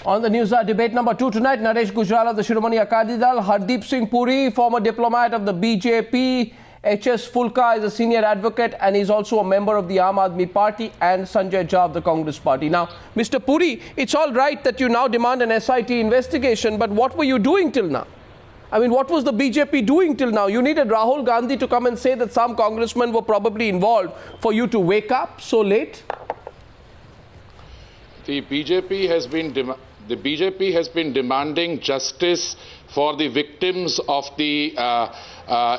On the Newshour Debate number 2 tonight, Naresh Gujral of the Shiromani Akali Dal, Hardeep Singh Puri, former diplomat of the BJP, HS Phoolka is a senior advocate and is also a member of the Aam Aadmi Party, and Sanjay Jha of the Congress Party. Now, Mr. Puri, it's all right that you now demand an SIT investigation, but what were you doing till now? I mean, what was the BJP doing till now? You needed Rahul Gandhi to come and say that some congressmen were probably involved for you to wake up so late? The BJP has been demanding justice for the victims of the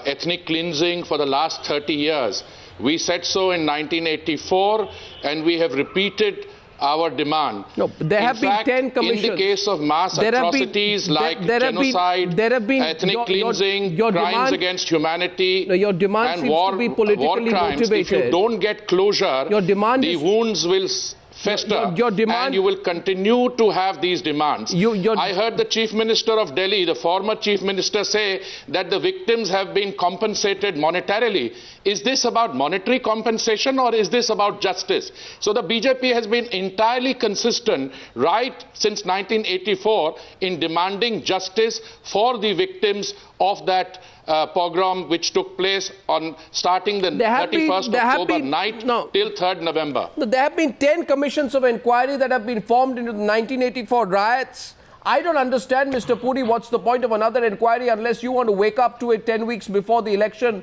ethnic cleansing for the last 30 years. We said so in 1984, and we have repeated our demand. No, there have been 10 commissions. In the case of mass atrocities like genocide, ethnic cleansing, crimes against humanity, and war crimes, if you don't get closure, the wounds will fester, and you will continue to have these demands. I heard the Chief Minister of Delhi, the former Chief Minister, say that the victims have been compensated monetarily. Is this about monetary compensation or is this about justice? So the BJP has been entirely consistent right since 1984 in demanding justice for the victims of that pogrom which took place on starting the 31st October night till 3rd November. There have been 10 commissions of inquiry that have been formed into the 1984 riots. I don't understand, Mr. Puri, what's the point of another inquiry unless you want to wake up to it 10 weeks before the election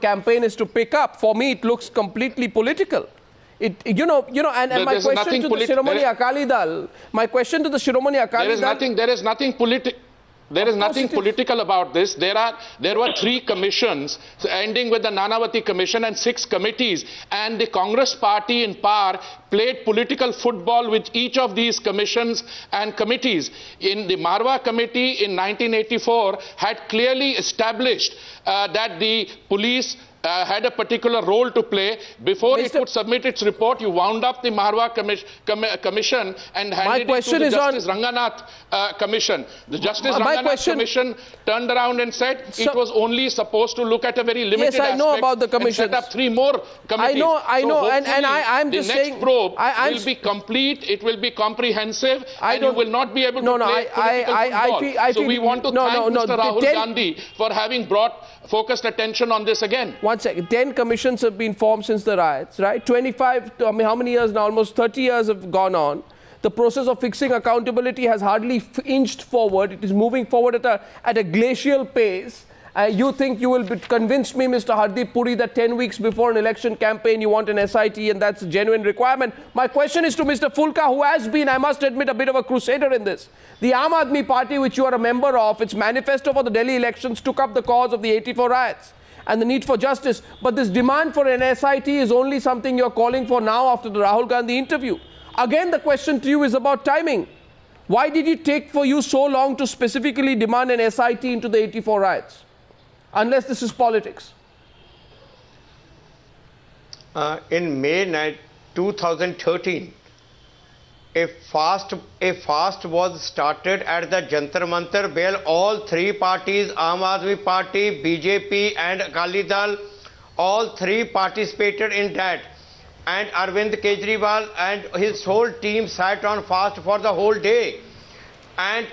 campaign is to pick up. For me, it looks completely political. And my question to the Shiromani Akali Dal, There is nothing political about this. There were 3 commissions, ending with the Nanavati Commission, and 6 committees. And the Congress Party in power played political football with each of these commissions and committees. In the Marwa Committee in 1984 had clearly established that the police had a particular role to play. Before it could submit its report, you wound up the Marwa Commission and handed it to the Justice Ranganath Commission. The Justice Ranganath Commission turned around and said it was only supposed to look at a very limited aspect. I know about the commission. And set up 3 more committees. I know, and I'm just saying the next probe will be complete, it will be comprehensive, and you will not be able to play political football. So we want to thank Mr. Rahul Gandhi for having brought focused attention on this again. One second. 10 commissions have been formed since the riots, right? 25, I mean, how many years now? Almost 30 years have gone on. The process of fixing accountability has hardly inched forward. It is moving forward at a glacial pace. You think you will convince me, Mr. Hardeep Puri, that 10 weeks before an election campaign you want an SIT and that's a genuine requirement? My question is to Mr. Phoolka, who has been, I must admit, a bit of a crusader in this. The Aam Aadmi Party, which you are a member of, its manifesto for the Delhi elections took up the cause of the 84 riots and the need for justice. But this demand for an SIT is only something you're calling for now after the Rahul Gandhi interview. Again, the question to you is about timing. Why did it take for you so long to specifically demand an SIT into the 84 riots? Unless this is politics. In May 2013, a fast was started at the Jantar Mantar where all 3 parties, Aam Aadmi Party, BJP and Akali Dal, all 3 participated in that. And Arvind Kejriwal and his whole team sat on fast for the whole day. And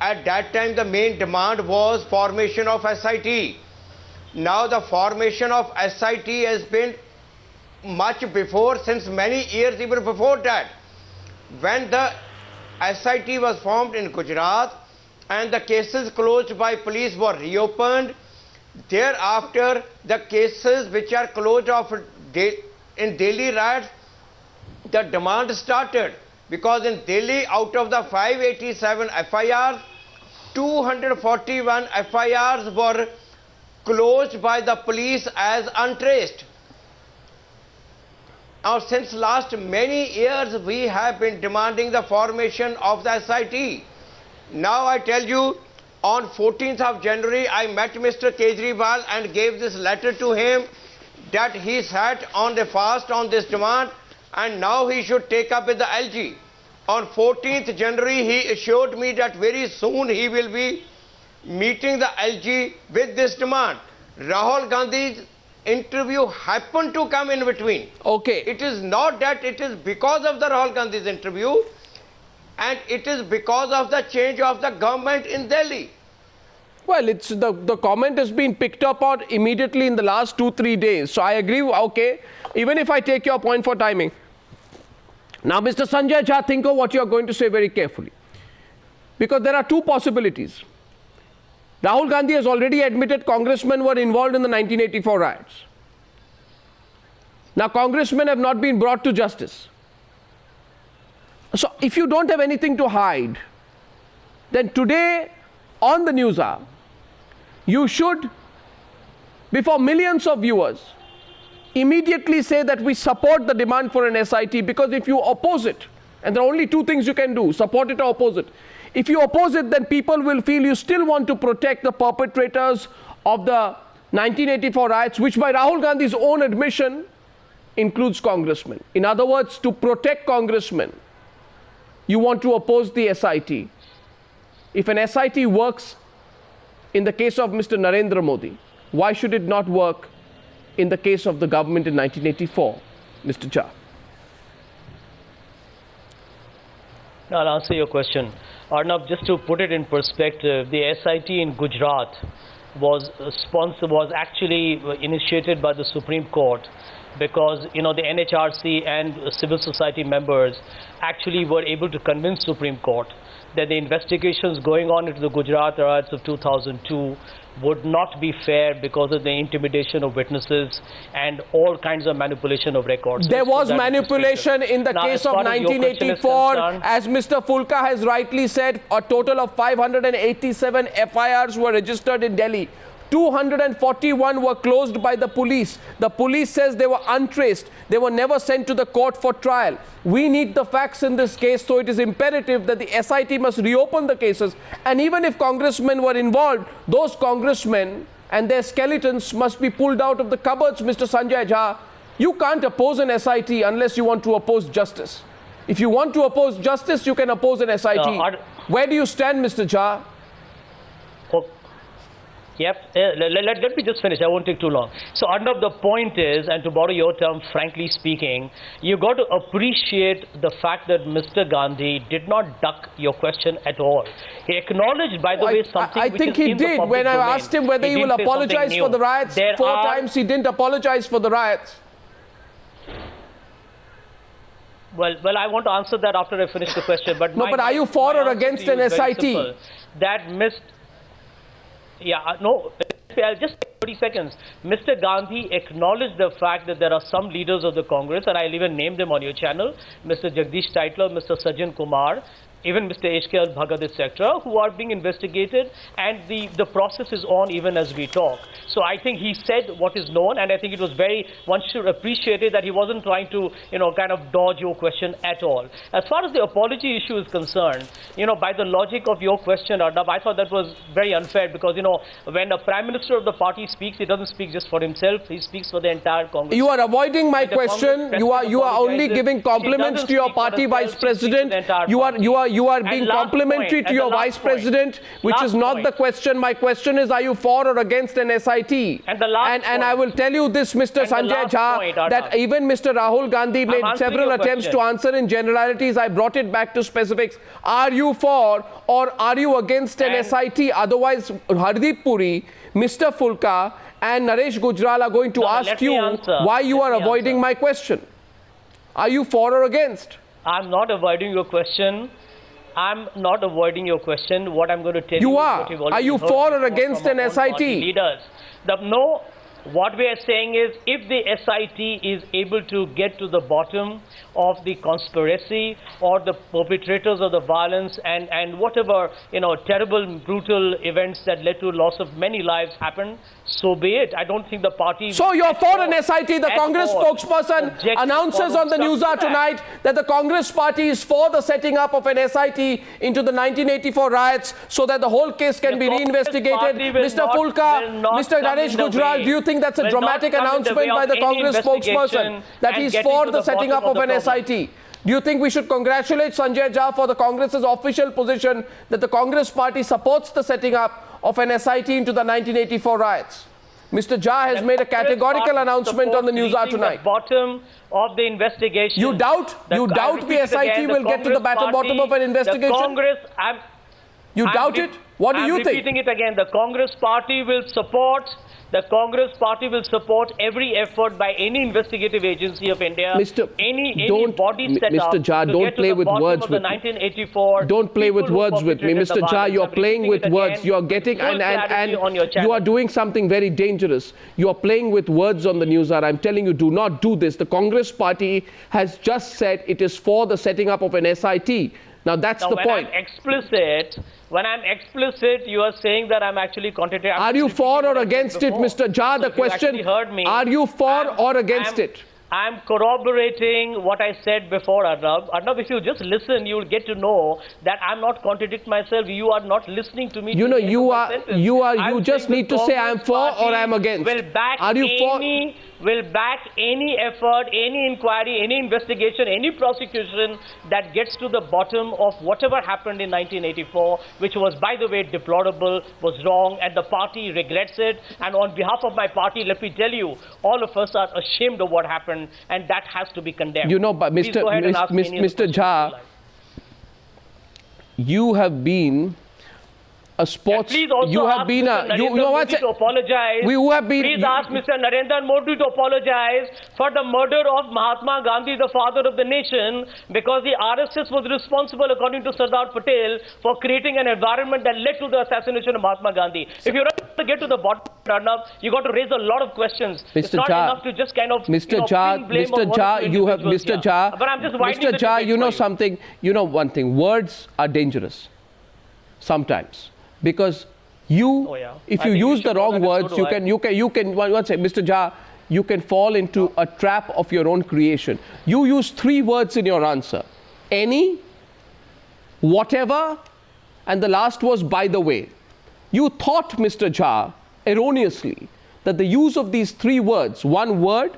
at that time, the main demand was formation of SIT. Now the formation of SIT has been much before, since many years even before that. When the SIT was formed in Gujarat and the cases closed by police were reopened, thereafter the cases which are closed in Delhi riots, the demand started. Because in Delhi, out of the 587 FIRs, 241 FIRs were closed by the police as untraced. Now, since last many years, we have been demanding the formation of the SIT. Now, I tell you, on 14th of January, I met Mr. Kejriwal and gave this letter to him that he sat on the fast on this demand and now he should take up with the LG. On 14th January, he assured me that very soon he will be meeting the LG with this demand. Rahul Gandhi's interview happened to come in between. Okay. It is not that it is because of the Rahul Gandhi's interview. and it is because of the change of the government in Delhi. Well, it's the comment has been picked up on immediately in the last 2-3 days. So I agree, okay, even if I take your point for timing. Now, Mr. Sanjay Jha, think of what you are going to say very carefully. Because there are two possibilities. Rahul Gandhi has already admitted congressmen were involved in the 1984 riots. Now, congressmen have not been brought to justice. So, if you don't have anything to hide, then today on the news hour, you should, before millions of viewers, immediately say that we support the demand for an SIT, because if you oppose it, and there are only two things you can do, support it or oppose it. If you oppose it, then people will feel you still want to protect the perpetrators of the 1984 riots, which by Rahul Gandhi's own admission includes congressmen. In other words, to protect congressmen, you want to oppose the SIT. If an SIT works in the case of Mr. Narendra Modi, why should it not work in the case of the government in 1984, Mr. Jha? I'll answer your question. Arnab, just to put it in perspective, the SIT in Gujarat was actually initiated by the Supreme Court, because the NHRC and civil society members actually were able to convince Supreme Court that the investigations going on into the Gujarat riots of 2002 would not be fair because of the intimidation of witnesses and all kinds of manipulation of records. There was manipulation in the case of 1984. As Mr. Phoolka has rightly said, a total of 587 FIRs were registered in Delhi. 241 were closed by the police. The police says they were untraced. They were never sent to the court for trial. We need the facts in this case, so it is imperative that the SIT must reopen the cases. And even if congressmen were involved, those congressmen and their skeletons must be pulled out of the cupboards, Mr. Sanjay Jha. You can't oppose an SIT unless you want to oppose justice. If you want to oppose justice, you can oppose an SIT. Where do you stand, Mr. Jha? Yep, let me just finish. I won't take too long. So, Arnab, the point is, and to borrow your term, frankly speaking, you got to appreciate the fact that Mr. Gandhi did not duck your question at all. He acknowledged, by the way, something I think he did. When I asked him whether he will apologize for the riots, 4 times he didn't apologize for the riots. Well, I want to answer that after I finish the question. But no, but are you for or against an SIT? Simple. That missed. Yeah, no, I'll just take 30 seconds. Mr. Gandhi acknowledged the fact that there are some leaders of the Congress, and I'll even name them on your channel, Mr. Jagdish Titler, Mr. Sajjan Kumar, even Mr. HKL Bhagat, etc., who are being investigated, and the process is on even as we talk. So I think he said what is known, and I think it was one should appreciate it that he wasn't trying to, kind of dodge your question at all. As far as the apology issue is concerned, by the logic of your question, Arnab, I thought that was very unfair, because, when a Prime Minister of the party speaks, he doesn't speak just for himself, he speaks for the entire Congress. You are avoiding my question. You are only giving compliments to your party Vice President. You are being complimentary to your Vice President, which is not the question. My question is, are you for or against an SIT? And I will tell you this, Mr. Sanjay Jha, that even Mr. Rahul Gandhi made several attempts to answer in generalities. I brought it back to specifics. Are you for or are you against an SIT? Otherwise, Hardeep Puri, Mr. Phoolka and Naresh Gujral are going to ask you why you are avoiding my question. Are you for or against? I'm not avoiding your question. I'm not avoiding your question. What I'm going to tell you is are you for or against an SIT? Leaders. No, what we are saying is, if the SIT is able to get to the bottom of the conspiracy or the perpetrators of the violence and whatever, terrible, brutal events that led to loss of many lives happened, so be it. I don't think the party... So you're for an SIT. The Congress spokesperson announces on the Newshour tonight that the Congress party is for the setting up of an SIT into the 1984 riots so that the whole case can be reinvestigated. Mr. Phoolka, Mr. Naresh Gujral, do you think that's a dramatic announcement by the Congress spokesperson that he's for the setting up of an SIT? Do you think we should congratulate Sanjay Jha for the Congress's official position that the Congress party supports the setting up of an SIT into the 1984 riots? Mr. Jha has made a categorical announcement on the Newshour tonight. The bottom of the investigation. You doubt the SIT will get to the bottom of an investigation? The Congress, you doubt it? What do you think? I'm repeating it again. The Congress party will support. The Congress party will support every effort by any investigative agency of India, any body set up Mr. Jha, don't play with words with me. Don't play with words with me. Mr. Jha, you're playing with words. You're getting, and you are doing something very dangerous. You're playing with words on the Newshour. I'm telling you, do not do this. The Congress party has just said it is for the setting up of an SIT. Now that's the point. When I'm explicit, you are saying that I'm actually contradicting. Are you for or against it, Mr. Jha? The question, are you for or against it? I'm corroborating what I said before, Arnab. Arnab, if you just listen, you will get to know that I'm not contradicting myself. You are not listening to me. You know, you just need to say I'm for or I'm against. Are you for? Will back any effort, any inquiry, any investigation, any prosecution that gets to the bottom of whatever happened in 1984, which was, by the way, deplorable, was wrong, and the party regrets it. And on behalf of my party, let me tell you, all of us are ashamed of what happened, and that has to be condemned. You know, but Mr. Jha, you have been a sports. Please also you have been a. You know what? To apologize. Please ask Mr. Narendra Modi to apologize for the murder of Mahatma Gandhi, the father of the nation, because the RSS was responsible, according to Sardar Patel, for creating an environment that led to the assassination of Mahatma Gandhi. If you want to get to the bottom, Arnab, you got to raise a lot of questions. Mr. It's not Jha, enough to just kind of Mr. Jha, you have Mr. Jha. But I'm just Mr. Jha, you know something. You know one thing. Words are dangerous sometimes. Because if you use the wrong words, you can, one second, Mr. Jha, you can fall into a trap of your own creation. You use 3 words in your answer. Any, whatever, and the last was by the way. You thought, Mr. Jha, erroneously, that the use of these 3 words, 1 word,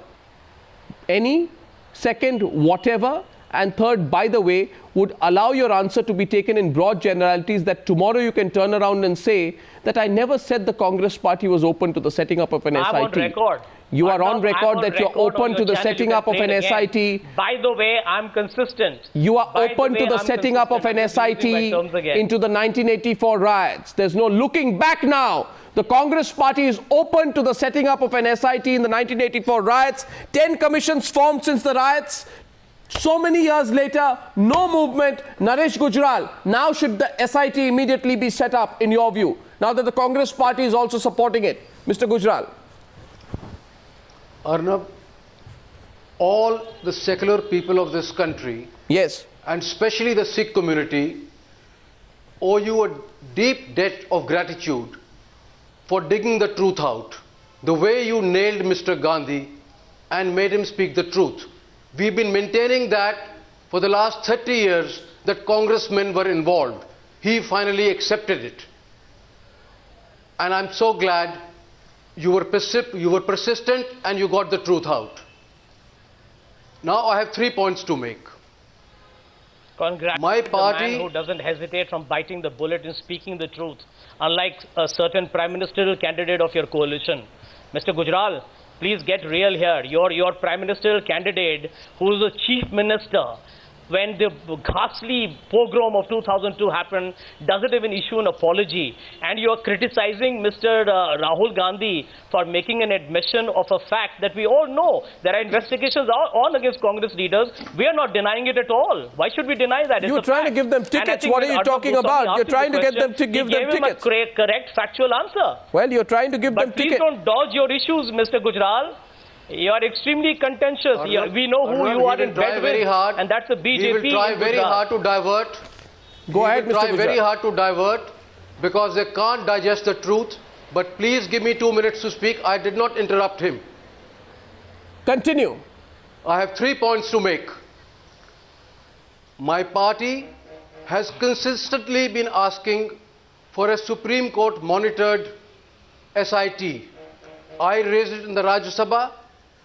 any, second, whatever, and third, by the way, would allow your answer to be taken in broad generalities that tomorrow you can turn around and say that I never said the Congress party was open to the setting up of an SIT. I'm on record. You are on record that you're open to the setting up of an SIT. By the way, I'm consistent. You are open to the setting up of an SIT into the 1984 riots. There's no looking back now. The Congress party is open to the setting up of an SIT in the 1984 riots. 10 commissions formed since the riots. So many years later, no movement. Naresh Gujral, now should the SIT immediately be set up in your view? Now that the Congress party is also supporting it. Mr. Gujral. Arnab, all the secular people of this country, yes, and especially the Sikh community, owe you a deep debt of gratitude for digging the truth out. The way you nailed Mr. Gandhi and made him speak the truth. We've been maintaining that for the last 30 years that congressmen were involved. He finally accepted it. And I'm so glad you were persistent and you got the truth out. Now I have 3 points to make. Congrats my to party, the man who doesn't hesitate from biting the bullet and speaking the truth, unlike a certain prime ministerial candidate of your coalition. Mr. Gujral, please get real here. Your prime ministerial candidate, who is the chief minister, when the ghastly pogrom of 2002 happened, doesn't even issue an apology. And you are criticizing Mr. Rahul Gandhi for making an admission of a fact that we all know. There are investigations on against Congress leaders. We are not denying it at all. Why should we deny that? You're trying to give them tickets. What are you talking about? You're trying to get them to give them tickets. Gave him a correct, factual answer. Well, you're trying to give them tickets. But please don't dodge your issues, Mr. Gujral. You are extremely contentious. We know who you are in bed with, and that's the BJP. He will try very hard to divert. Go ahead, Mr. Gujral. Try very hard to divert because they can't digest the truth. But please give me 2 minutes to speak. I did not interrupt him. Continue. I have 3 points to make. My party has consistently been asking for a Supreme Court monitored SIT. I raised it in the Rajya Sabha.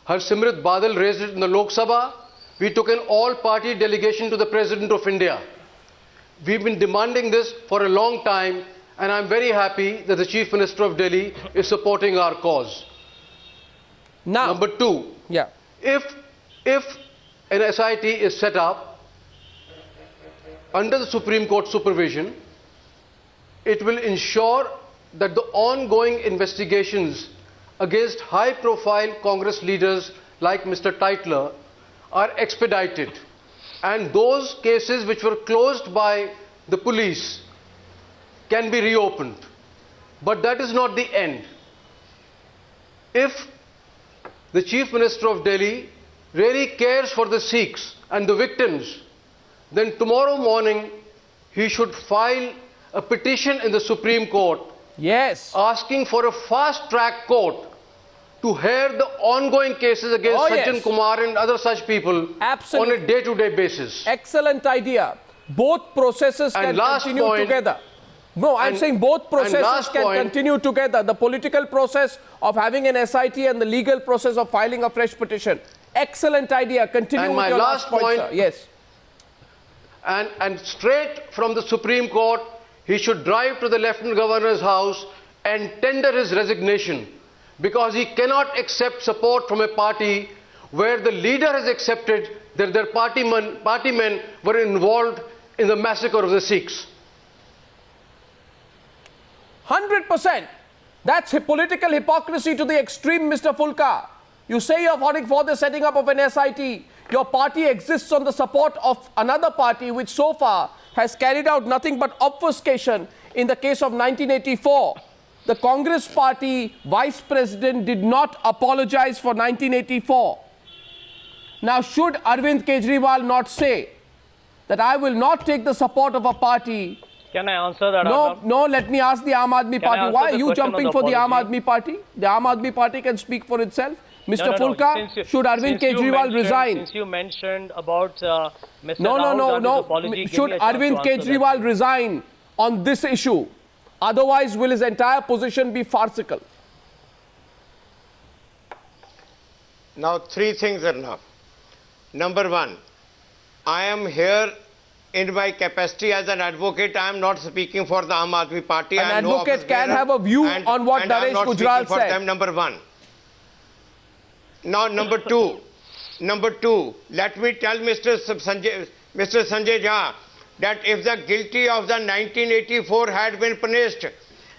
Harsimrat Badal raised it in the Lok Sabha. We took an all-party delegation to the President of India. We've been demanding this for a long time, and I'm very happy that the Chief Minister of Delhi is supporting our cause. Now, Number two, yeah. if an SIT is set up under the Supreme Court supervision, it will ensure that the ongoing investigations against high-profile Congress leaders like Mr. Tytler are expedited, and those cases which were closed by the police can be reopened. But that is not the end. If the Chief Minister of Delhi really cares for the Sikhs and the victims, then tomorrow morning he should file a petition in the Supreme Court, yes, asking for a fast-track court to hear the ongoing cases against Sajjan Kumar and other such people on a day-to-day basis. Excellent idea. Both processes can continue together. No, I'm saying both processes can continue together. The political process of having an SIT and the legal process of filing a fresh petition. Excellent idea. Continue with your last point, sir. Yes. And straight from the Supreme Court, he should drive to the Lieutenant Governor's house and tender his resignation, because he cannot accept support from a party where the leader has accepted that their party men were involved in the massacre of the Sikhs. 100%. That's political hypocrisy to the extreme, Mr. Phoolka. You say you're voting for the setting up of an SIT. Your party exists on the support of another party which so far has carried out nothing but obfuscation. In the case of 1984, the Congress party vice president did not apologize for 1984. Now, should Arvind Kejriwal not say that I will not take the support of a party? Can I answer that? No, let me ask the Aam Aadmi Party. Why are you jumping for the Aam Aadmi Party? The Aam Aadmi Party can speak for itself. Mr. Phoolka, should Arvind Kejriwal resign? Since you mentioned about Mr. Rahul Gandhi's apology, should Arvind Kejriwal resign on this issue? Otherwise, will his entire position be farcical? Now, three things are enough. Number one, I am here in my capacity as an advocate. I am not speaking for the Aam Aadmi Party. An advocate can have a view on what Naresh Gujral said. Them, number one. Now, number two, let me tell Mr. Sanjay Jha that if the guilty of the 1984 had been punished,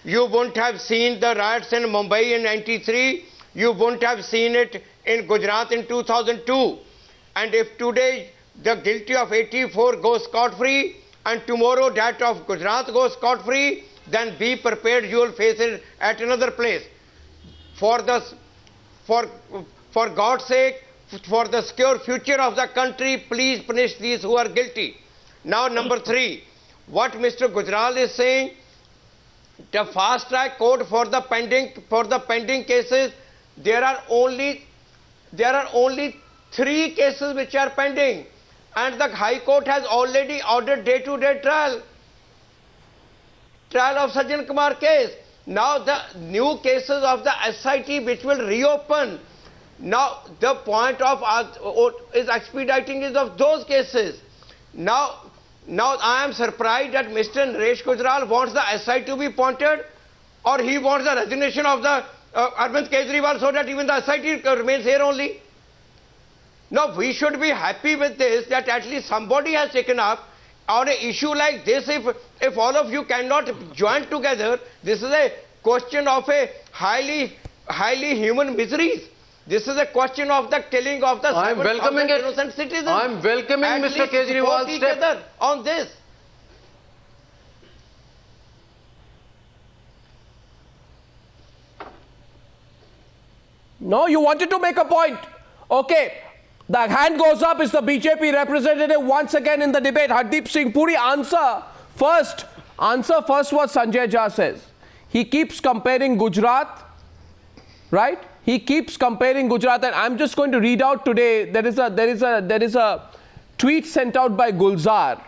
you wouldn't have seen the riots in Mumbai in 93, you wouldn't have seen it in Gujarat in 2002. And if today the guilty of 84 goes scot-free and tomorrow that of Gujarat goes scot-free, then be prepared, you will face it at another place. For God's sake, for the secure future of the country, please punish these who are guilty. Now, number three, what Mr. Gujral is saying, the fast-track code for the pending cases, there are only 3 cases which are pending, and the High Court has already ordered day-to-day trial of Sajjan Kumar case. Now, the new cases of the SIT which will reopen. Now, the point of is expediting is of those cases. Now I am surprised that Mr. Naresh Gujral wants the SIT to be appointed, or he wants the resignation of the Arvind Kejriwal so that even the SIT remains here only. Now, we should be happy with this, that at least somebody has taken up on an issue like this. If all of you cannot join together, this is a question of a highly human miseries. This is a question of the killing of the 7,000 innocent citizens. I am welcoming Mr. Kejriwal's step on this. No, you wanted to make a point. Okay. The hand goes up. Is the BJP representative once again in the debate? Hardeep Singh Puri, answer first what Sanjay Jha says. He keeps comparing Gujarat, right? He keeps comparing Gujarat, and I'm just going to read out today. There is a tweet sent out by Gulzar,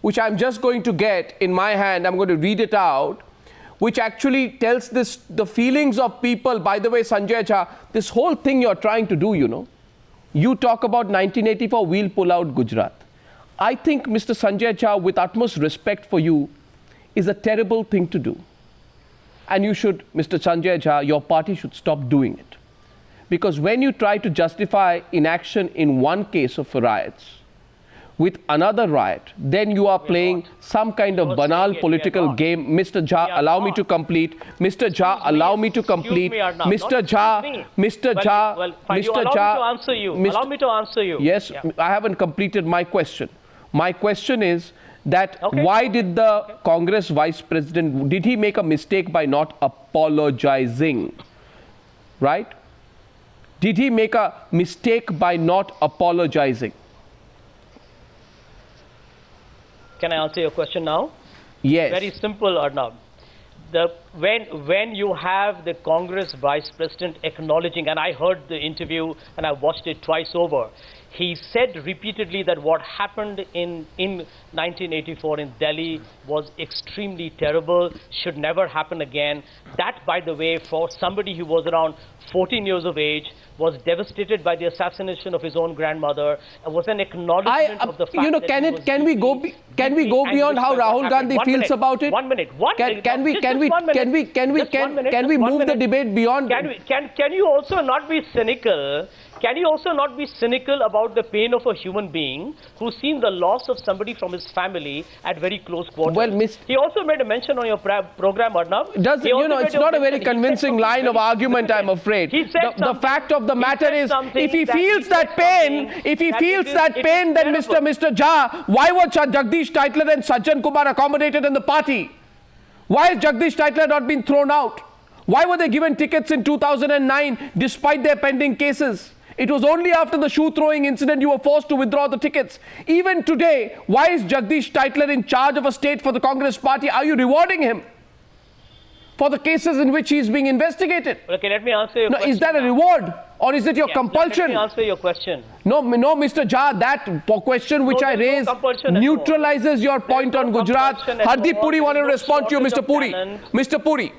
which I'm just going to get in my hand. I'm going to read it out, which actually tells the feelings of people. By the way, Sanjay Jha, this whole thing you're trying to do, you know, you talk about 1984, we'll pull out Gujarat. I think, Mr. Sanjay Jha, with utmost respect for you, is a terrible thing to do. And you should, Mr. Sanjay Jha, your party should stop doing it. Because when you try to justify inaction in one case of riots with another riot, then you are playing some kind of banal political game. Mr. Jha, allow me to complete. Mr. Jha, allow me to complete. Mr. Jha, Mr. Jha, Mr. Jha. Allow me to answer you. Yes, I haven't completed my question. My question is that why did the Congress Vice President, did he make a mistake by not apologizing? Right? Did he make a mistake by not apologizing? Can I answer your question now? Yes. Very simple, Arnab. When you have the Congress Vice President acknowledging, and I heard the interview and I watched it twice over, he said repeatedly that what happened in 1984 in Delhi was extremely terrible, should never happen again. That, by the way, for somebody who was around 14 years of age, was devastated by the assassination of his own grandmother, was an acknowledgement of the fact you know, that can we go beyond how Rahul Gandhi feels about it? 1 minute. Can we move the debate beyond? Can you also not be cynical? Can you also not be cynical about the pain of a human being who's seen the loss of somebody from his family at very close quarters? Well, he also made a mention on your program, Arnab. It's not a very convincing line of argument, I'm afraid. The fact of the matter is, if he feels that pain, then Mr. Jha, why were Jagdish Titler and Sajjan Kumar accommodated in the party? Why has Jagdish Titler not been thrown out? Why were they given tickets in 2009 despite their pending cases? It was only after the shoe throwing incident you were forced to withdraw the tickets. Even today, why is Jagdish Titler in charge of a state for the Congress party? Are you rewarding him for the cases in which he is being investigated? Okay, let me answer your question. Is that a reward or is it your compulsion? Let me answer your question. No, Mr. Jha, that question which I raised neutralizes your point on Gujarat. Hardeep Puri wanted to respond to you, Mr. Puri. Mr. Puri.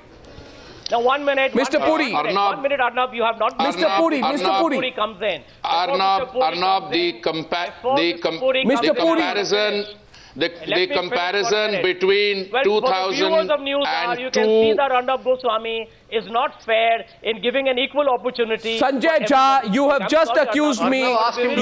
Now, 1 minute. Mr. Puri. 1 minute, Arnab, you have not... Mr. Puri. comes in. Arnab, the comparison between 2002... You can see that Arnab Goswami is not fair in giving an equal opportunity. Sanjay Jha, you have just accused me. Sanjay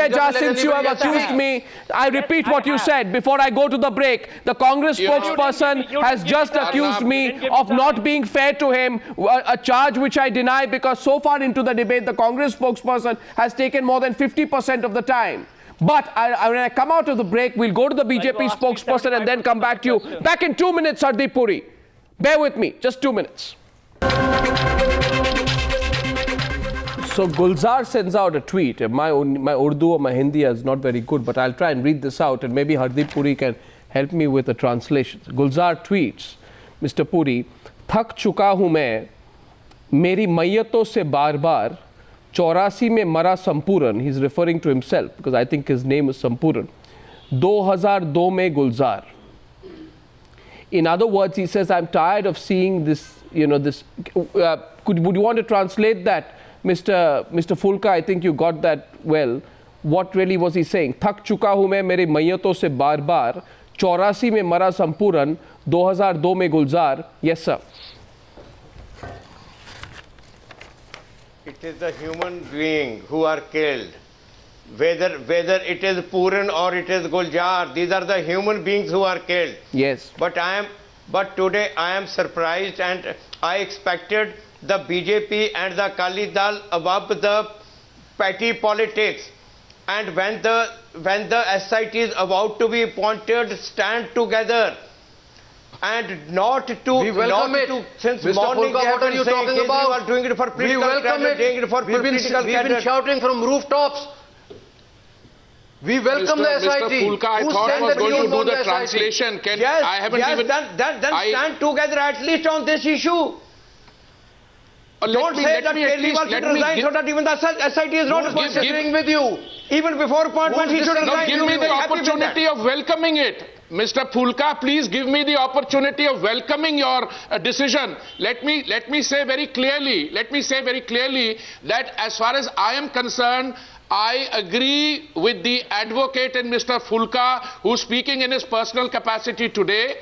Jha, since you have accused me, I repeat what you said before I go to the break. The Congress spokesperson has just accused me of not being fair to him, a charge which I deny because so far into the debate, the Congress spokesperson has taken more than 50% of the time. But when I come out of the break, we'll go to the BJP spokesperson and then come back to you. Back in 2 minutes, Hardeep Puri. Bear with me, just 2 minutes. So Gulzar sends out a tweet. My Urdu or my Hindi is not very good, but I'll try and read this out and maybe Hardeep Puri can help me with the translation. Gulzar tweets, Mr. Puri, थक चुका हूँ मैं मेरी मैयतों से बार-बार 84 में मरा संपूरन, he's referring to himself because I think his name is Sampuran, 2002 में Gulzar. In other words, he says, I'm tired of seeing this, would you want to translate that, Mr. Phoolka? I think you got that well. What really was he saying? थक चुका हूँ मैं मेरी मैयतों से बार-बार 84 में मरा संपूरन, 2002 में Gulzar. Yes, sir. It is the human being who are killed. Whether it is Puran or it is Gulzar, these are the human beings who are killed. Yes. But today I am surprised, and I expected the BJP and the Akali Dal above the petty politics. And when the SIT is about to be appointed, stand together. And not to, we welcome it. Since Mr. morning Phoolka, what are you talking about? Doing it for political we welcome it. We've been shouting from rooftops. We welcome the SIT. Mr. Phoolka, I thought I was going to do the translation. Then stand together at least on this issue. Don't say that Kejriwal should resign so that even the SIT is not disagreeing with you. Even before appointment, he should resign. Give me the opportunity of welcoming it. Mr. Phoolka, please give me the opportunity of welcoming your decision. Let me say very clearly that as far as I am concerned, I agree with the advocate and Mr. Phoolka, who's speaking in his personal capacity today,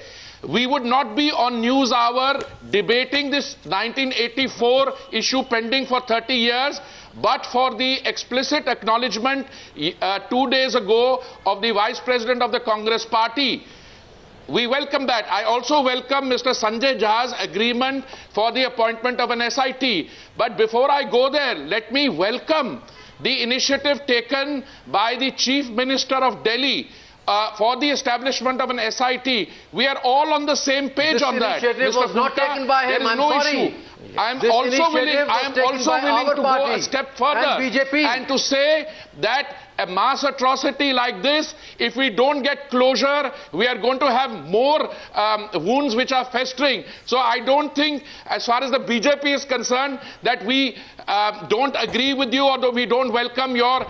we would not be on NewsHour debating this 1984 issue pending for 30 years, but for the explicit acknowledgement 2 days ago of the Vice President of the Congress Party. We welcome that. I also welcome Mr. Sanjay Jha's agreement for the appointment of an SIT. But before I go there, let me welcome the initiative taken by the Chief Minister of Delhi for the establishment of an SIT. We are all on the same page on that. This initiative was not taken by him. I'm sorry. I am also willing to go a step further and to say that a mass atrocity like this, if we don't get closure, we are going to have more wounds which are festering. So I don't think, as far as the BJP is concerned, that we don't agree with you or we don't welcome your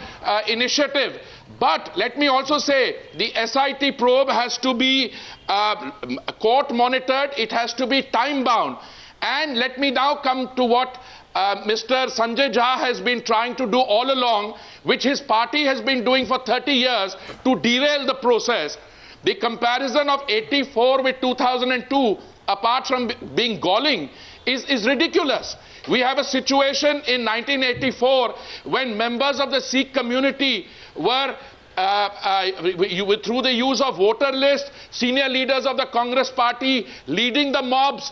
initiative. But let me also say, the SIT probe has to be court monitored, it has to be time bound. And let me now come to what Mr. Sanjay Jha has been trying to do all along, which his party has been doing for 30 years to derail the process. The comparison of 84 with 2002, apart from being galling, is ridiculous. We have a situation in 1984 when members of the Sikh community were through the use of voter lists, senior leaders of the Congress party leading the mobs,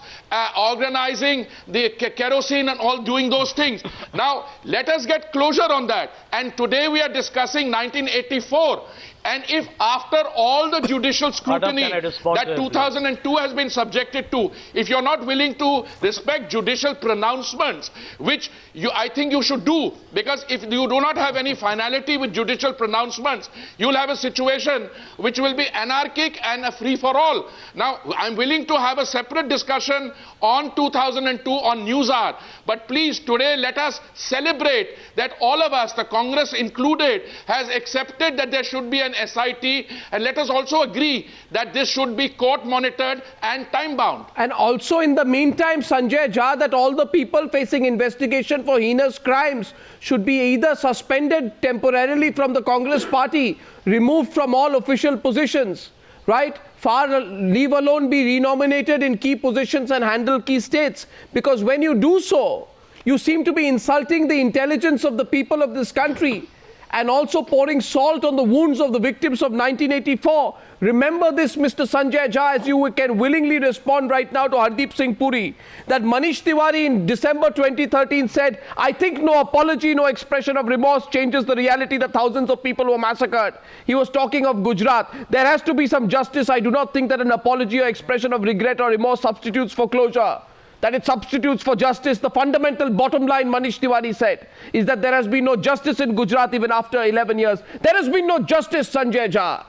organizing the kerosene and all, doing those things. Now, let us get closure on that. And today we are discussing 1984. And if after all the judicial scrutiny that 2002 has been subjected to, if you're not willing to respect judicial pronouncements, which I think you should do, because if you do not have any finality with judicial pronouncements, you'll have a situation which will be anarchic and a free-for-all. Now, I'm willing to have a separate discussion on 2002 on NewsHour, but please, today let us celebrate that all of us, the Congress included, has accepted that there should be an SIT, and let us also agree that this should be court monitored and time bound. And also in the meantime, Sanjay Jha, that all the people facing investigation for heinous crimes should be either suspended temporarily from the Congress party, removed from all official positions, right? Leave alone be renominated in key positions and handle key states. Because when you do so, you seem to be insulting the intelligence of the people of this country and also pouring salt on the wounds of the victims of 1984. Remember this, Mr. Sanjay Jha, as you can willingly respond right now to Hardeep Singh Puri, that Manish Tiwari in December 2013 said, "I think no apology, no expression of remorse changes the reality that thousands of people were massacred." He was talking of Gujarat. There has to be some justice. I do not think that an apology or expression of regret or remorse substitutes for closure, that it substitutes for justice. The fundamental bottom line, Manish Tiwari said, is that there has been no justice in Gujarat even after 11 years. There has been no justice, Sanjay Jha.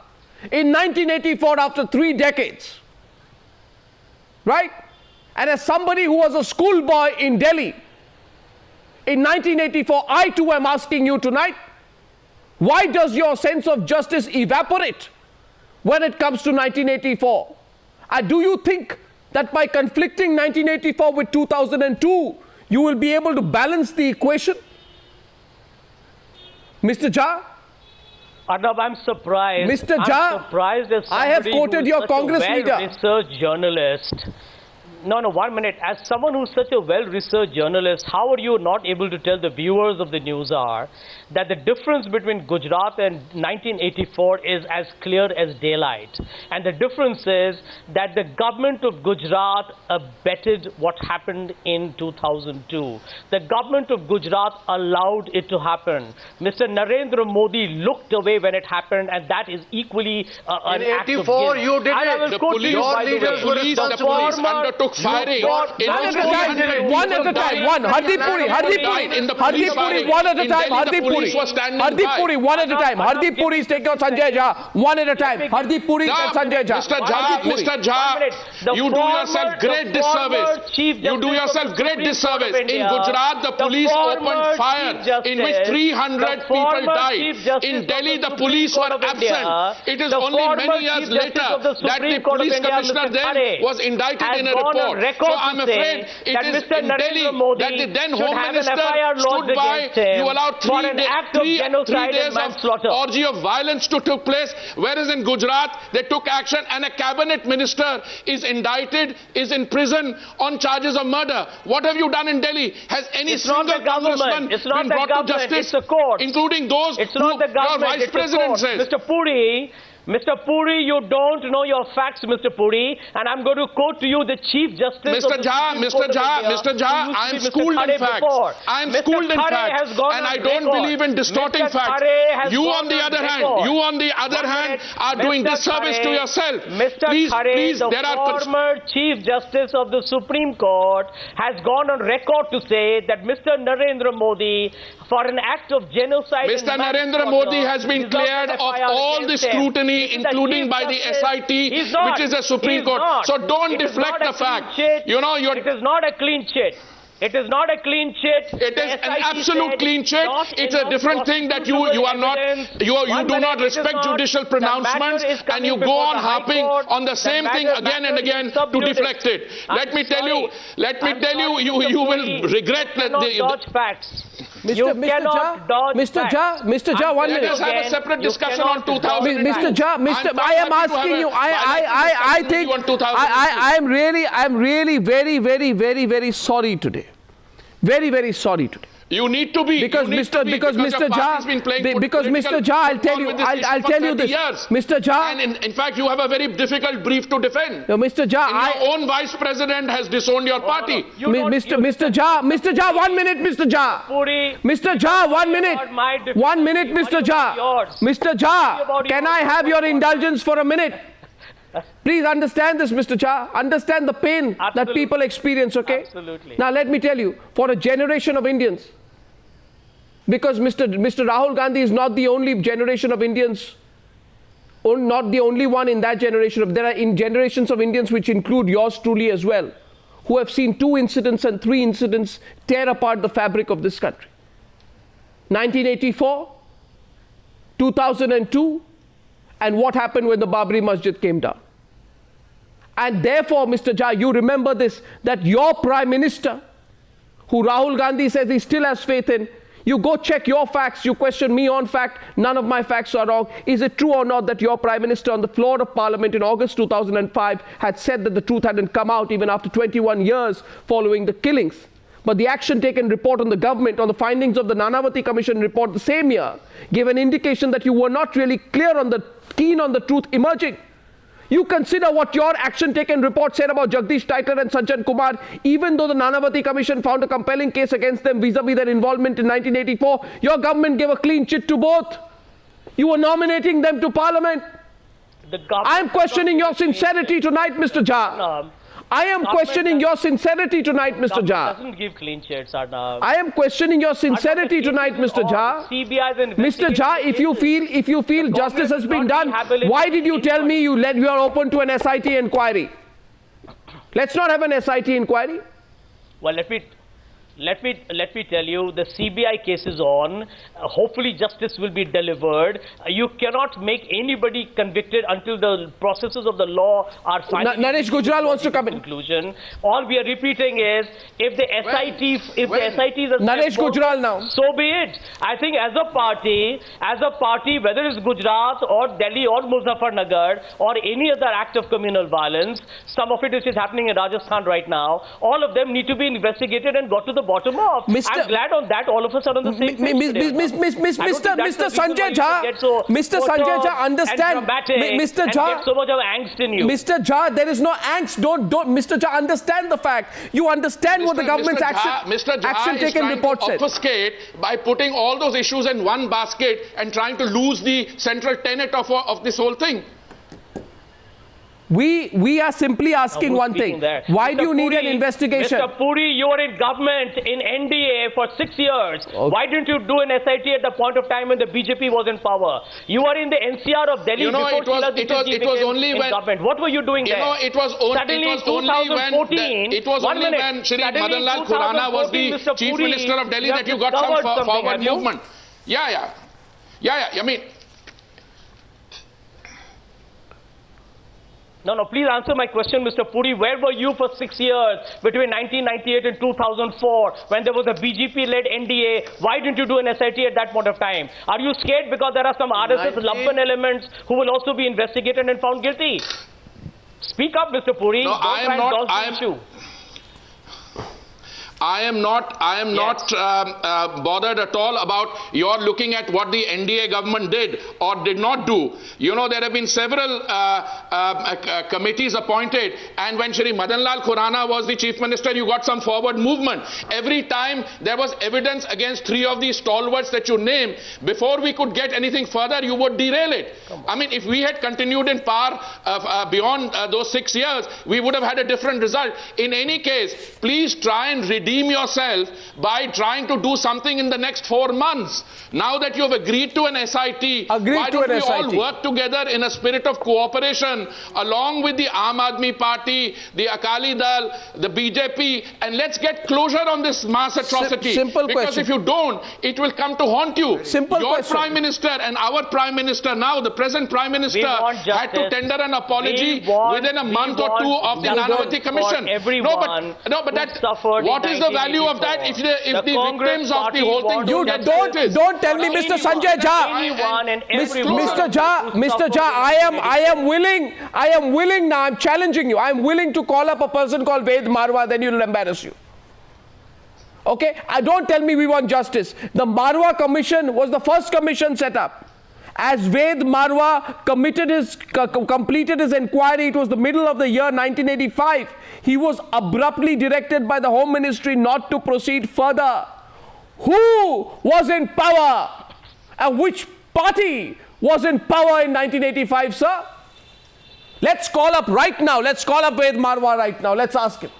In 1984, after 3 decades, right? And as somebody who was a schoolboy in Delhi, in 1984, I too am asking you tonight, why does your sense of justice evaporate when it comes to 1984? And do you think that by conflicting 1984 with 2002, you will be able to balance the equation? Mr. Jha? Arnab, I'm surprised. Mr. Jha, I have quoted your Congress leader. Research journalist. No, 1 minute. As someone who's such a well-researched journalist, how are you not able to tell the viewers of the NewsHour that the difference between Gujarat and 1984 is as clear as daylight? And the difference is that the government of Gujarat abetted what happened in 2002. The government of Gujarat allowed it to happen. Mr. Narendra Modi looked away when it happened, and that is equally an act of guilt. In 84, you did it. The police undertook firing. One at a time. Hardeep Puri, one at a time. Hardeep Puri, one at a time. Hardeep Puri is taking out Sanjay Jha, one at a time. Hardeep Puri and Sanjay Jha. Mr. Jha, you do yourself great disservice. You do yourself great disservice. In Gujarat, the police opened fire in which 300 people died. In Delhi, the police were absent. It is only many years later that the police commissioner then was indicted in a report court. So I'm afraid it is in Delhi that the then Home Minister stood by. You allowed 3 days of orgy of violence to took place, whereas in Gujarat they took action and a cabinet minister is indicted, is in prison on charges of murder. What have you done in Delhi? Has any single congressman been brought to justice, including those who your vice president says? Mr. Puri, you don't know your facts, Mr. Puri, and I'm going to quote to you the Chief Justice Mr. Jha, I am schooled in facts. I am schooled in facts, and I don't believe in distorting facts. You on the other hand, are doing disservice to yourself. Mr. Khare, the former Chief Justice of the Supreme Court, has gone on record to say that Mr. Narendra Modi, for an act of genocide, Mr. Narendra Modi has been cleared of all the scrutiny, including by the SIT, which is the Supreme Court. So don't deflect the fact. You know, it is not a clean chit. It is not a clean chit. It is an absolute clean chit. It's a different thing that you do not respect judicial pronouncements, and you go on harping on the same thing again and again to deflect it. Let me tell you, you will regret that. Mr. Jha, 1 minute. Let us have a separate discussion on 2000. Mr. Jha, I am asking you. I think I am really very sorry today. Very, very sorry today. You need to be. Because Mr. Jha, I'll tell you this. Mr. Jha. And in fact, you have a very difficult brief to defend. No, Mr. Jha. Your own vice president has disowned your party. Mr. Jha, 1 minute, Mr. Jha. Mr. Jha, 1 minute. 1 minute, Mr. Jha. Mr. Jha, can I have your indulgence for a minute? Please understand this, Mr. Jha. Understand the pain that people experience, okay? Absolutely. Now, let me tell you, for a generation of Indians, because Mr. Rahul Gandhi is not the only generation of Indians, or not the only one in that generation. There are generations of Indians which include yours truly as well, who have seen 2 incidents and 3 incidents tear apart the fabric of this country. 1984, 2002, and what happened when the Babri Masjid came down. And therefore, Mr. Jha, you remember this, that your Prime Minister, who Rahul Gandhi says he still has faith in, you go check your facts, you question me on fact, none of my facts are wrong. Is it true or not that your Prime Minister on the floor of Parliament in August 2005 had said that the truth hadn't come out even after 21 years following the killings? But the action taken report on the government, on the findings of the Nanavati Commission report the same year, gave an indication that you were not really keen on the truth emerging. You consider what your action taken report said about Jagdish Titler and Sanjay Kumar, even though the Nanavati Commission found a compelling case against them vis-a-vis their involvement in 1984, your government gave a clean chit to both. You were nominating them to Parliament. I am questioning your sincerity tonight, Mr. Jha. I am questioning your sincerity tonight, Mr. Jha. Doesn't give clean chits, Arnab. I am questioning your sincerity tonight, Mr. Jha. Mr. Jha, if you feel justice has been done, why did you tell me you are open to an SIT inquiry? Let's not have an SIT inquiry. Well, let me tell you, the CBI case is on. Hopefully justice will be delivered. You cannot make anybody convicted until the processes of the law are finally... Naresh Gujral wants to come in. Conclusion. All we are repeating is, if the SIT is a... Naresh Gujral now. So be it. I think as a party, whether it's Gujarat or Delhi or Muzaffarnagar or any other act of communal violence, some of it is happening in Rajasthan right now, all of them need to be investigated and got to the bottom of. I'm glad on that all of us are on the same page. Mr. Sanjay Jha, understand. Mr. Jha, so much of angst in you. Mr. Jha, there is no angst. Don't. Mr. Jha, understand the fact. You understand what the government's action taken report said. Obfuscate by putting all those issues in one basket and trying to lose the central tenet of this whole thing. We are simply asking one thing. Why do you need an investigation? Mr. Puri, you were in government in NDA for 6 years. Okay. Why didn't you do an SIT at the point of time when the BJP was in power? You were in the NCR of Delhi before it was only when government. What were you doing there? It was only when Shri Madan Lal Khurana was the Chief Minister of Delhi that you got some forward movement. Yeah. I mean, No, please answer my question, Mr. Puri. Where were you for 6 years between 1998 and 2004 when there was a BJP-led NDA? Why didn't you do an SIT at that point of time? Are you scared because there are some RSS lumpen elements who will also be investigated and found guilty? Speak up, Mr. Puri. No, I am not bothered at all about your looking at what the NDA government did or did not do. You know, there have been several committees appointed, and when Shri Madan Lal Khurana was the chief minister, you got some forward movement. Every time there was evidence against 3 of these stalwarts that you named, before we could get anything further, you would derail it. I mean, if we had continued in power beyond those 6 years, we would have had a different result. In any case, please try and redeem yourself by trying to do something in the next 4 months. Now that you have agreed to an SIT, why don't we all work together in a spirit of cooperation along with the Aam Aadmi Party, the Akali Dal, the BJP, and let's get closure on this mass atrocity. Simple because question. If you don't, it will come to haunt you. Your Prime Minister and our Prime Minister now, the present Prime Minister, had to tender an apology within a month or 2 of the Nanavati Commission. What is the value of that if the victims of the whole thing don't tell me, Mr. Sanjay Jha. Mr. Jha, I am willing now, I'm challenging you. I am willing to call up a person called Ved Marwa, then you'll embarrass you. Okay? Don't tell me we want justice. The Marwa Commission was the first commission set up. As Ved Marwa completed his inquiry, it was the middle of the year 1985. He was abruptly directed by the Home Ministry not to proceed further. Who was in power? And which party was in power in 1985, sir? Let's call up right now. Let's call up Ved Marwa right now. Let's ask him.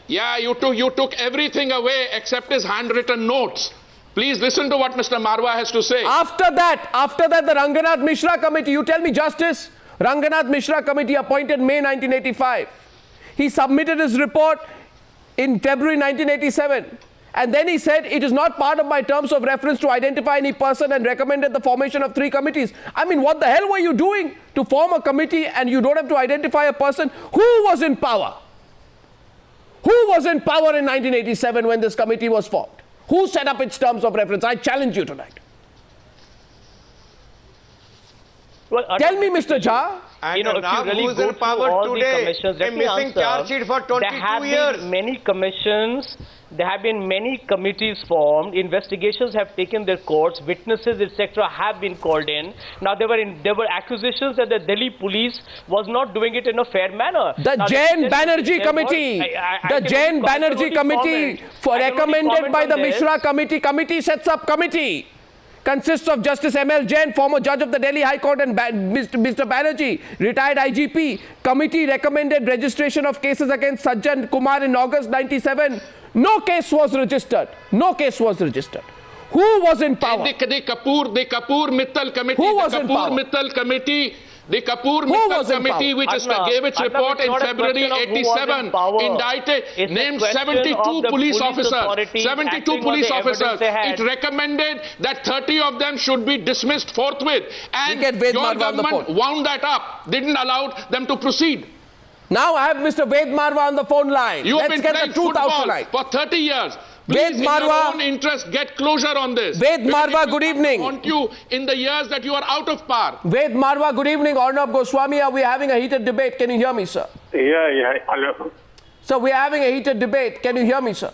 Yeah, you took everything away except his handwritten notes. Please listen to what Mr. Marwa has to say. After that, the Ranganath Mishra Committee, you tell me justice, Ranganath Mishra Committee appointed May 1985. He submitted his report in February 1987. And then he said, it is not part of my terms of reference to identify any person, and recommended the formation of 3 committees. I mean, what the hell were you doing to form a committee and you don't have to identify a person? Who was in power? Who was in power in 1987 when this committee was formed? Who set up its terms of reference? I challenge you tonight. Well, tell me, Mr. Jha. And if you really who's go in power all today? The commissions, a missing charge sheet for 22 there have years. Been many commissions. There have been many committees formed. Investigations have taken their course. Witnesses, etc., have been called in. Now there were accusations that the Delhi police was not doing it in a fair manner. The Jain Banerjee Committee, the Jain Banerjee Committee, recommended by the Mishra Committee sets up committee. Consists of Justice M.L. Jain, former judge of the Delhi High Court, and Mr. Banerjee, retired IGP. Committee recommended registration of cases against Sajjan Kumar in August 97. No case was registered. No case was registered. Who was in power? The Kapoor Mittal Committee. Who was in power? The Kapoor Mittal Committee, which gave its report in February 87, indicted, named 72 police officers. 72 police officers. It recommended that 30 of them should be dismissed forthwith. And your government wound that up, didn't allow them to proceed. Now I have Mr. Ved Marwa on the phone line. You have Let's been get playing the truth out tonight. For 30 years. Please, in your own interest, get closure on this. Ved Marwa, good evening. I want you in the years that you are out of power. Ved Marwa, good evening. Arnab, Goswami, are we having a heated debate? Can you hear me, sir? Yeah. Hello. So we are having a heated debate. Can you hear me, sir?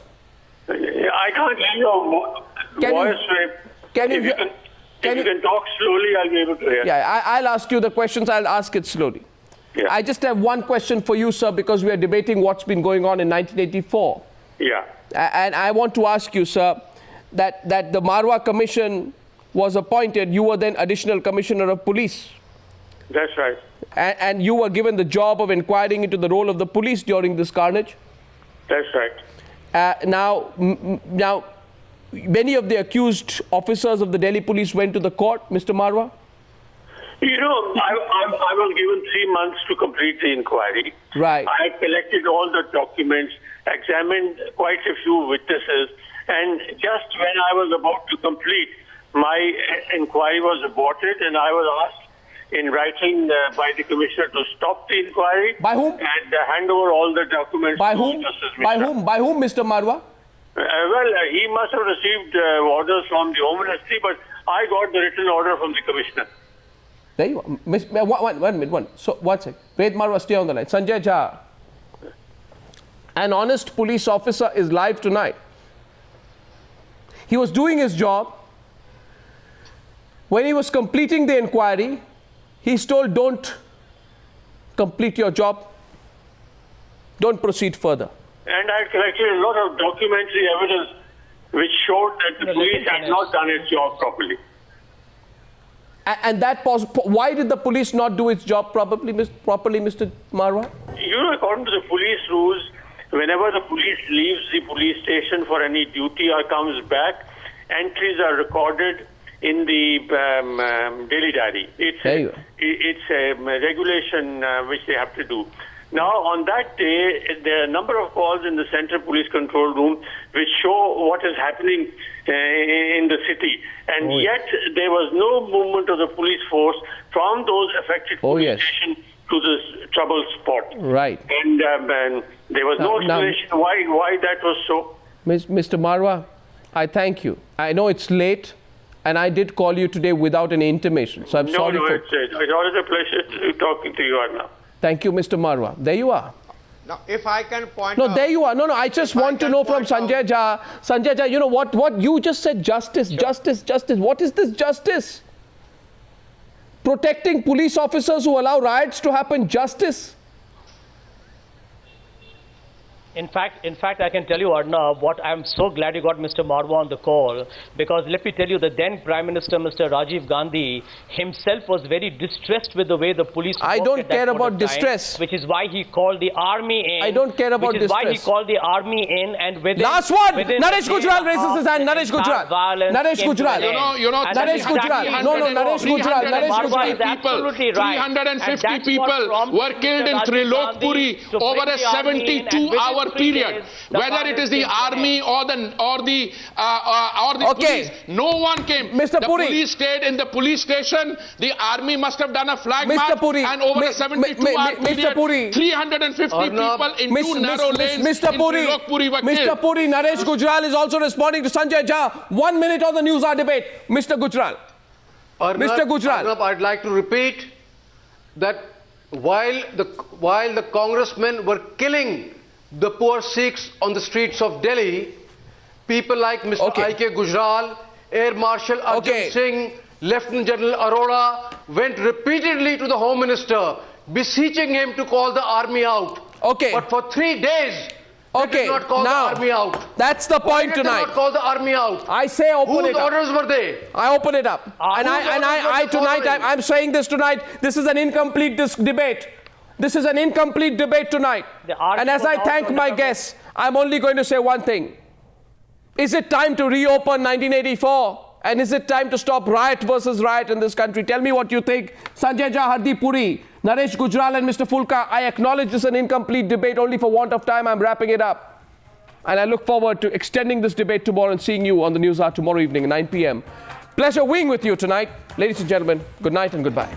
I can't hear your voice. If you can talk slowly, I'll be able to hear. Yeah, I'll ask you the questions. I'll ask it slowly. Yeah. I just have one question for you, sir, because we are debating what's been going on in 1984. Yeah. And I want to ask you, sir, that the Marwa Commission was appointed. You were then Additional Commissioner of Police. That's right. And you were given the job of inquiring into the role of the police during this carnage. That's right. Now, many of the accused officers of the Delhi police went to the court, Mr. Marwa? You know, I was given 3 months to complete the inquiry. Right. I had collected all the documents, examined quite a few witnesses, and just when I was about to complete, my inquiry was aborted, and I was asked in writing by the Commissioner to stop the inquiry. By whom? And hand over all the documents by to whom? Justice By Mishra. whom? By whom, Mr. Marwa? He must have received orders from the Home Ministry, but I got the written order from the Commissioner. There you are. One minute. So, one sec. Wait, Marwa, stay on the line. Sanjay Jha, an honest police officer, is live tonight. He was doing his job. When he was completing the inquiry, he's told, don't complete your job. Don't proceed further. And I collected a lot of documentary evidence which showed that the police had not done its job properly. And why did the police not do its job properly, Mr. Marwa? You know, according to the police rules, whenever the police leaves the police station for any duty or comes back, entries are recorded in the daily diary. It's a regulation which they have to do. Now, on that day, there are a number of calls in the Central Police Control Room which show what is happening in the city. And yet, there was no movement of the police force from those affected police stations to this trouble spot. Right. And there was no explanation why that was so. Mr. Marwa, I thank you. I know it's late, and I did call you today without any intimation. So I'm sorry. It's always a pleasure talking to you, Arnab. Thank you, Mr. Marwa. There you are. Now, if I can point out... No, there you are. No, I just want to know from Sanjay Jha. Sanjay Jha, you know what you just said, justice. What is this justice? Protecting police officers who allow riots to happen, justice? In fact, I can tell you, Arnab, what I'm so glad you got Mr. Marwa on the call, because let me tell you, the then Prime Minister, Mr. Rajiv Gandhi, himself was very distressed with the way the police worked. I don't care about distress. Which is why he called the army in. I don't care about distress. Which is why he called the army in, and within... Last one! Naresh Gujral raises his hand. Naresh Gujral. Naresh Gujral. Naresh Gujral. No, Naresh Gujral. Naresh Gujral. 350 people were killed in Trilokpuri over a 72-hour period. Whether it is the army or the police, no one came. Mr. Puri. The police stayed in the police station. The army must have done a flag march. And over a 72-hour period, 350 people in two narrow lanes in Trilokpuri were killed. Mr. Puri, Naresh Gujral is also responding to Sanjay Jha. 1 minute on the Newshour Debate. Mr. Gujral. Mr. Gujral. Arnab, I'd like to repeat that while the congressmen were killing the poor Sikhs on the streets of Delhi, people like Mr. I.K. Gujral, Air Marshal Arjun Singh, Lieutenant General Arora went repeatedly to the Home Minister, beseeching him to call the army out. But for 3 days, they did not call the army out. That's the point tonight. Why did they not call the army out? I say open it up. Whose orders were they? I open it up. I'm saying this tonight, this is an incomplete debate. This is an incomplete debate tonight. And as I thank my guests, I'm only going to say one thing. Is it time to reopen 1984? And is it time to stop riot versus riot in this country? Tell me what you think. Sanjay Jha, Hardeep Puri, Naresh Gujral and Mr. Phoolka, I acknowledge this is an incomplete debate. Only for want of time, I'm wrapping it up. And I look forward to extending this debate tomorrow and seeing you on the Newshour tomorrow evening at 9 p.m. Pleasure being with you tonight. Ladies and gentlemen, good night and goodbye.